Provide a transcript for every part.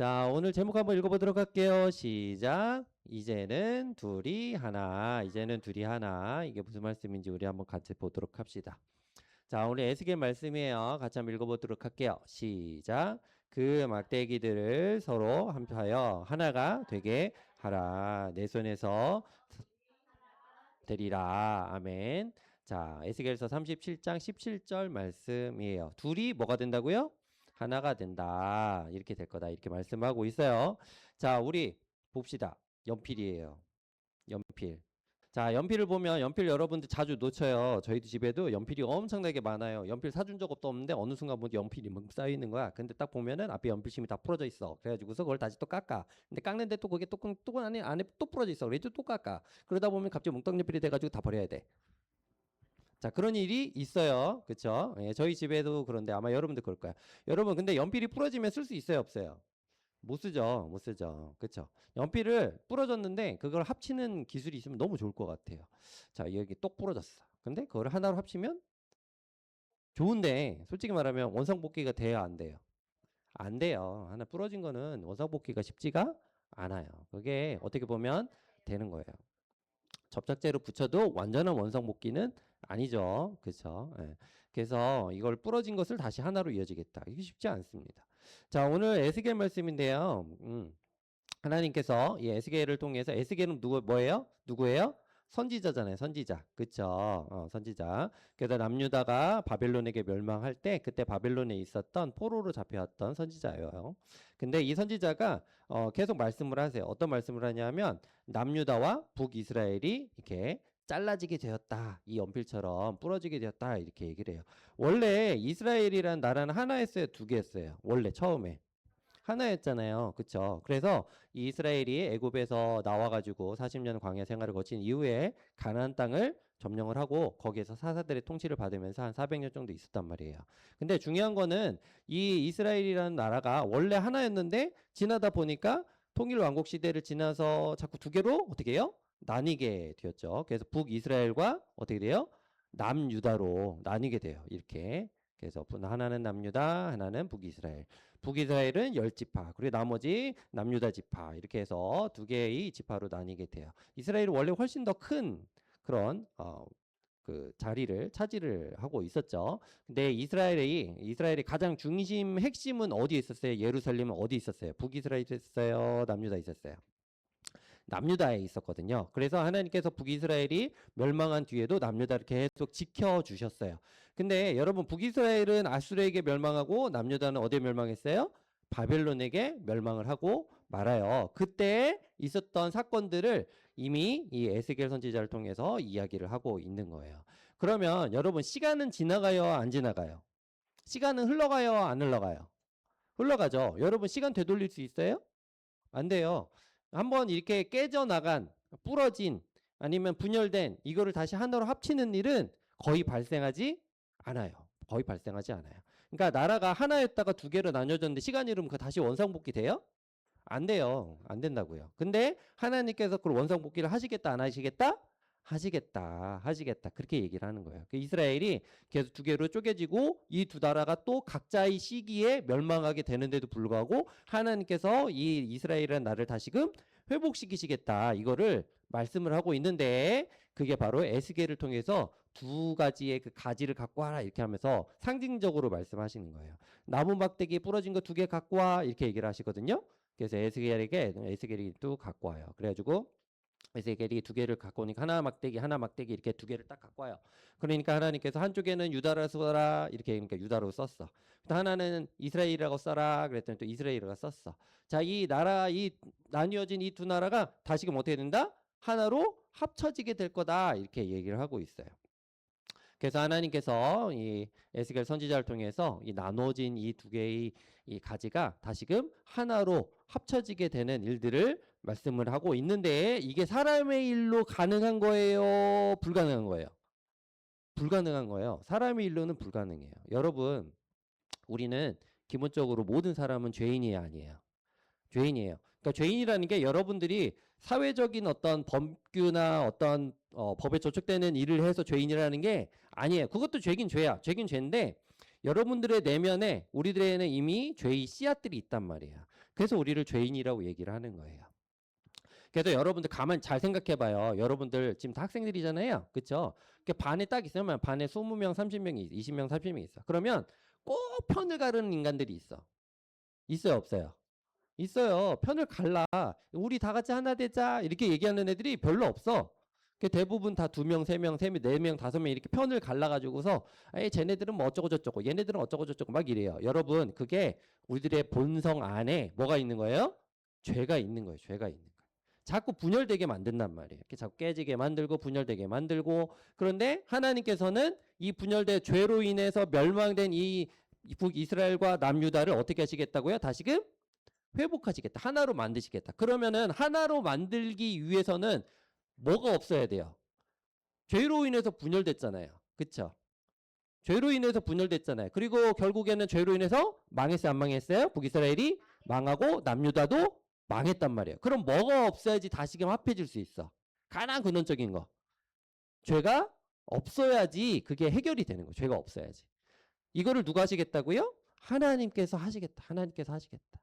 자, 오늘 제목 한번 읽어보도록 할게요. 시작. 이제는 둘이 하나. 이제는 둘이 하나. 이게 무슨 말씀인지 우리 한번 같이 보도록 합시다. 자, 오늘 에스겔 말씀이에요. 같이 한번 읽어보도록 할게요. 시작. 그 막대기들을 서로 합하여 하나가 되게 하라. 내 손에서 되리라. 아멘. 자, 에스겔서 37장 17절 말씀이에요. 둘이 뭐가 된다고요? 하나가 된다. 이렇게 될 거다. 이렇게 말씀하고 있어요. 자, 우리 봅시다. 연필이에요. 연필. 자, 연필을 보면 연필 여러분들 자주 놓쳐요. 저희도 집에도 연필이 엄청나게 많아요. 연필 사준 적 없는데 어느 순간 보면 연필이 막 쌓여 있는 거야. 근데 딱 보면은 앞에 연필심이 다 부러져 있어. 그래가지고서 그걸 다시 또 깎아. 근데 깎는데 또 그게 또 안에 또 부러져 있어. 그래서 또 깎아. 그러다 보면 갑자기 뭉텅연필이 돼가지고 다 버려야 돼. 자, 그런 일이 있어요. 그쵸? 예, 저희 집에도 그런데 아마 여러분도 그럴 거야. 여러분, 근데 연필이 부러지면 쓸 수 있어요, 없어요? 못 쓰죠, 못 쓰죠. 그쵸? 연필을 부러졌는데 그걸 합치는 기술이 있으면 너무 좋을 것 같아요. 자, 여기 똑 부러졌어. 근데 그걸 하나로 합치면 좋은데, 솔직히 말하면 원상복귀가 돼야 안 돼요? 안 돼요. 하나 부러진 거는 원상복귀가 쉽지가 않아요. 그게 어떻게 보면 되는 거예요. 접착제로 붙여도 완전한 원상복귀는 아니죠. 그렇죠? 예. 그래서 이걸 부러진 것을 다시 하나로 이어지겠다. 이게 쉽지 않습니다. 자, 오늘 에스겔 말씀인데요. 하나님께서 이 에스겔을 통해서 에스겔은 뭐예요? 누구예요? 선지자잖아요. 선지자. 그쵸? 선지자. 그래서 남유다가 바벨론에게 멸망할 때 그때 바벨론에 있었던 포로로 잡혀왔던 선지자예요. 근데 이 선지자가 계속 말씀을 하세요. 어떤 말씀을 하냐면 남유다와 북이스라엘이 이렇게 잘라지게 되었다. 이 연필처럼 부러지게 되었다. 이렇게 얘기를 해요. 원래 이스라엘이란 나라는 하나였어요? 두 개였어요? 원래 처음에. 하나였잖아요. 그쵸? 그래서 이 이스라엘이 애굽에서 나와가지고 40년 광야 생활을 거친 이후에 가나안 땅을 점령을 하고 거기에서 사사들의 통치를 받으면서 한 400년 정도 있었단 말이에요. 근데 중요한 거는 이 이스라엘이라는 나라가 원래 하나였는데 지나다 보니까 통일 왕국 시대를 지나서 자꾸 두 개로 어떻게 해요? 나뉘게 되었죠. 그래서 북이스라엘과 어떻게 돼요? 남유다로 나뉘게 돼요. 이렇게. 그래서 하나는 남유다, 하나는 북이스라엘. 북이스라엘은 10지파, 그리고 나머지 남유다 지파 이렇게 해서 두 개의 지파로 나뉘게 돼요. 이스라엘은 원래 훨씬 더 큰 그런 그 자리를 차지를 하고 있었죠. 근데 이스라엘의 가장 중심 핵심은 어디에 있었어요? 예루살렘은 어디 있었어요? 북이스라엘 있었어요? 남유다 있었어요? 남유다에 있었거든요. 그래서 하나님께서 북이스라엘이 멸망한 뒤에도 남유다를 계속 지켜주셨어요. 근데 여러분 북이스라엘은 아수르에게 멸망하고 남유다는 어디에 멸망했어요? 바벨론에게 멸망을 하고 말아요. 그때 있었던 사건들을 이미 이 에스겔 선지자를 통해서 이야기를 하고 있는 거예요. 그러면 여러분 시간은 지나가요? 안 지나가요? 시간은 흘러가요? 안 흘러가요? 흘러가죠. 여러분 시간 되돌릴 수 있어요? 안 돼요. 한번 이렇게 깨져나간, 부러진, 아니면 분열된 이거를 다시 하나로 합치는 일은 거의 발생하지 않아요. 거의 발생하지 않아요. 그러니까 나라가 하나였다가 두 개로 나뉘어졌는데 시간이 흐르면 그 다시 원상복귀 돼요? 안 돼요. 안 된다고요. 근데 하나님께서 그걸 원상복귀를 하시겠다, 안 하시겠다? 하시겠다, 하시겠다. 그렇게 얘기를 하는 거예요. 이스라엘이 계속 두 개로 쪼개지고 이 두 나라가 또 각자의 시기에 멸망하게 되는데도 불구하고 하나님께서 이 이스라엘이라는 나라를 다시금 회복시키시겠다. 이거를 말씀을 하고 있는데 그게 바로 에스겔을 통해서 두 가지의 그 가지를 갖고 와라 이렇게 하면서 상징적으로 말씀하시는 거예요. 나무 막대기 부러진 거 두 개 갖고 와 이렇게 얘기를 하시거든요. 그래서 에스겔이 또 갖고 와요. 그래가지고 에스겔이 두 개를 갖고 오니까 하나 막대기 이렇게 두 개를 딱 갖고 와요. 그러니까 하나님께서 한쪽에는 유다라 써라 이렇게 그러니까 유다로 썼어. 또 하나는 이스라엘이라고 써라 그랬더니 또 이스라엘이라고 썼어. 자, 이 나뉘어진 이 두 나라가 다시금 어떻게 된다? 하나로 합쳐지게 될 거다 이렇게 얘기를 하고 있어요. 그래서 하나님께서 이 에스겔 선지자를 통해서 이 나눠진 이 두 개의 이 가지가 다시금 하나로 합쳐지게 되는 일들을 말씀을 하고 있는데 이게 사람의 일로 가능한 거예요? 불가능한 거예요? 불가능한 거예요. 사람의 일로는 불가능해요. 여러분, 우리는 기본적으로 모든 사람은 죄인이 아니에요. 죄인이에요. 그러니까 죄인이라는 게 여러분들이 사회적인 어떤 법규나 어떤 법에 저촉되는 일을 해서 죄인이라는 게 아니에요. 그것도 죄긴 죄야. 죄긴 죄인데 여러분들의 내면에 우리들에는 이미 죄의 씨앗들이 있단 말이에요. 그래서 우리를 죄인이라고 얘기를 하는 거예요. 그래서 여러분들 가만 잘 생각해 봐요. 여러분들 지금 다 학생들이잖아요. 그렇죠? 반에 딱 있으면 반에 20명, 30명이 20명, 30명이 있어. 그러면 꼭 편을 가르는 인간들이 있어. 있어요, 없어요? 있어요. 편을 갈라. 우리 다 같이 하나 되자. 이렇게 얘기하는 애들이 별로 없어. 대부분 다 2명, 3명, 3명, 4명, 5명 이렇게 편을 갈라가지고서 쟤네들은 뭐 어쩌고 저쩌고 얘네들은 어쩌고 저쩌고 막 이래요. 여러분 그게 우리들의 본성 안에 뭐가 있는 거예요? 죄가 있는 거예요. 죄가 있는 거예요. 자꾸 분열되게 만든단 말이에요. 이렇게 자꾸 깨지게 만들고 분열되게 만들고 그런데 하나님께서는 이 분열된 죄로 인해서 멸망된 이 북이스라엘과 남유다를 어떻게 하시겠다고요? 다시금 회복하시겠다. 하나로 만드시겠다. 그러면은 하나로 만들기 위해서는 뭐가 없어야 돼요? 죄로 인해서 분열됐잖아요. 그쵸? 죄로 인해서 분열됐잖아요. 그리고 결국에는 죄로 인해서 망했어요? 안 망했어요? 북이스라엘이 망하고 남유다도 망했단 말이에요. 그럼 뭐가 없어야지 다시금 합해질 수 있어? 가장 근원적인 거. 죄가 없어야지 그게 해결이 되는 거예요. 죄가 없어야지. 이거를 누가 하시겠다고요? 하나님께서 하시겠다. 하나님께서 하시겠다.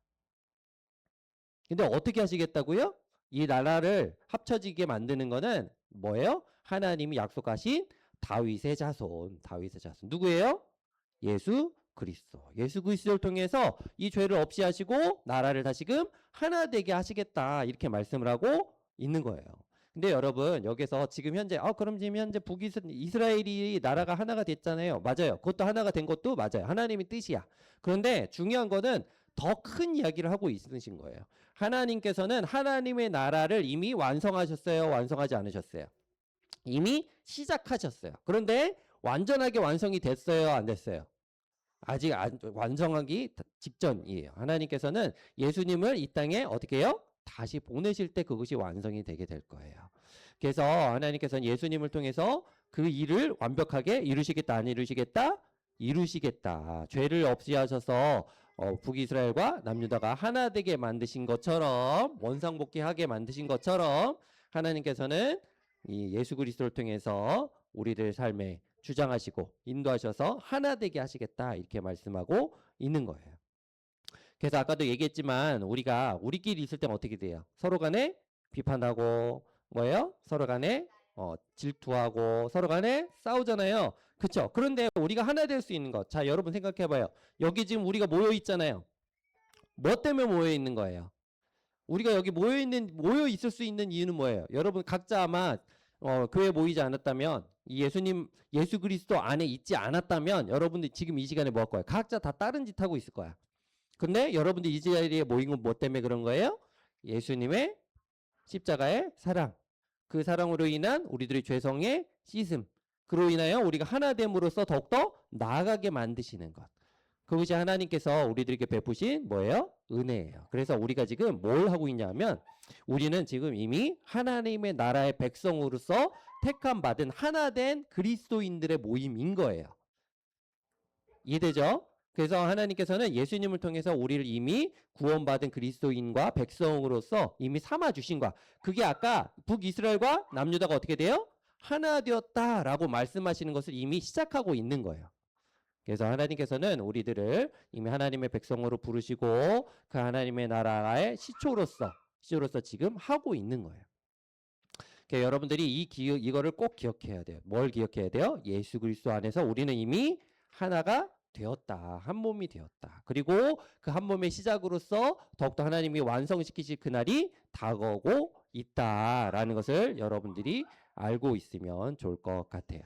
근데 어떻게 하시겠다고요? 이 나라를 합쳐지게 만드는 거는 뭐예요? 하나님이 약속하신 다윗의 자손. 다윗의 자손. 누구예요? 예수 그리스도. 예수 그리스도를 통해서 이 죄를 없이 하시고 나라를 다시금 하나 되게 하시겠다. 이렇게 말씀을 하고 있는 거예요. 근데 여러분 여기서 지금 현재 그럼 지금 현재 이스라엘이 나라가 하나가 됐잖아요. 맞아요. 그것도 하나가 된 것도 맞아요. 하나님의 뜻이야. 그런데 중요한 거는 더 큰 이야기를 하고 있으신 거예요. 하나님께서는 하나님의 나라를 이미 완성하셨어요? 완성하지 않으셨어요? 이미 시작하셨어요. 그런데 완전하게 완성이 됐어요? 안 됐어요? 아직 완성하기 직전이에요. 하나님께서는 예수님을 이 땅에 어떻게 해요? 다시 보내실 때 그것이 완성이 되게 될 거예요. 그래서 하나님께서는 예수님을 통해서 그 일을 완벽하게 이루시겠다, 안 이루시겠다? 이루시겠다. 죄를 없이 하셔서 북이스라엘과 남유다가 하나 되게 만드신 것처럼 원상복귀하게 만드신 것처럼 하나님께서는 이 예수 그리스도를 통해서 우리들 삶에 주장하시고 인도하셔서 하나 되게 하시겠다 이렇게 말씀하고 있는 거예요. 그래서 아까도 얘기했지만 우리가 우리끼리 있을 때는 어떻게 돼요? 서로 간에 비판하고 뭐예요? 서로 간에 질투하고 서로 간에 싸우잖아요. 그렇죠? 그런데 우리가 하나 될 수 있는 것. 자, 여러분 생각해 봐요. 여기 지금 우리가 모여 있잖아요. 뭐 때문에 모여 있는 거예요? 우리가 여기 모여 있을 수 있는 이유는 뭐예요? 여러분 각자 아마 교회 모이지 않았다면 예수 그리스도 안에 있지 않았다면 여러분들 지금 이 시간에 뭐 할 거예요? 각자 다 다른 짓 하고 있을 거야. 근데 여러분들 이 자리에 모인 건 뭐 때문에 그런 거예요? 예수님의 십자가의 사랑. 그 사랑으로 인한 우리들의 죄성의 씻음. 그로 인하여 우리가 하나됨으로써 더욱더 나아가게 만드시는 것. 그것이 하나님께서 우리들에게 베푸신 뭐예요? 은혜예요. 그래서 우리가 지금 뭘 하고 있냐면 우리는 지금 이미 하나님의 나라의 백성으로서 택함 받은 하나된 그리스도인들의 모임인 거예요. 이해되죠? 그래서 하나님께서는 예수님을 통해서 우리를 이미 구원받은 그리스도인과 백성으로서 이미 삼아주신 거야. 그게 아까 북이스라엘과 남유다가 어떻게 돼요? 하나 되었다라고 말씀하시는 것을 이미 시작하고 있는 거예요. 그래서 하나님께서는 우리들을 이미 하나님의 백성으로 부르시고 그 하나님의 나라의 시초로서 지금 하고 있는 거예요. 그러니까 여러분들이 이거를 꼭 기억해야 돼요. 뭘 기억해야 돼요? 예수 그리스도 안에서 우리는 이미 하나가 되었다. 한 몸이 되었다. 그리고 그 한 몸의 시작으로서 더욱더 하나님이 완성시키실 그날이 다가오고 있다라는 것을 여러분들이 알고 있으면 좋을 것 같아요.